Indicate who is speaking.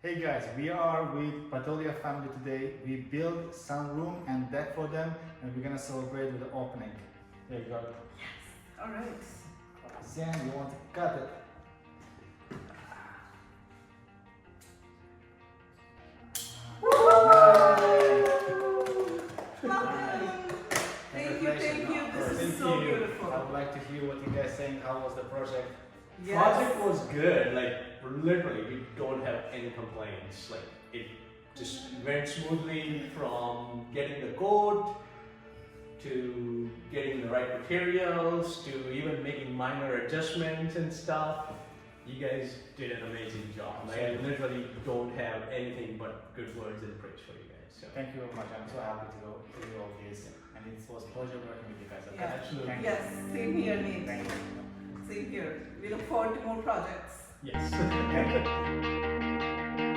Speaker 1: Hey guys, we are with Patolia family today. We built sunroom and deck for them, and we're gonna celebrate with the opening. There you go.
Speaker 2: Yes. All right.
Speaker 1: Zen, you want to cut it?
Speaker 2: Thank you. This is so
Speaker 1: Thank you.
Speaker 2: beautiful.
Speaker 1: I would like to hear what you guys think. How was the project?
Speaker 2: Yes.
Speaker 3: Project was good. Like literally, we don't have any complaints. Like it just went smoothly from getting the code to getting the right materials to even making minor adjustments and stuff. You guys did an amazing job. Like, I literally don't have anything but good words and praise for you guys. So
Speaker 1: Thank you very much. I'm so happy to go to do all this, and it was a pleasure working with you guys.
Speaker 2: Yeah.
Speaker 3: absolutely.
Speaker 1: Thank
Speaker 2: Yes. Same here, Nate.
Speaker 1: Thank you.
Speaker 2: Same here. We look forward to more projects.
Speaker 3: Yes.
Speaker 1: Thank you.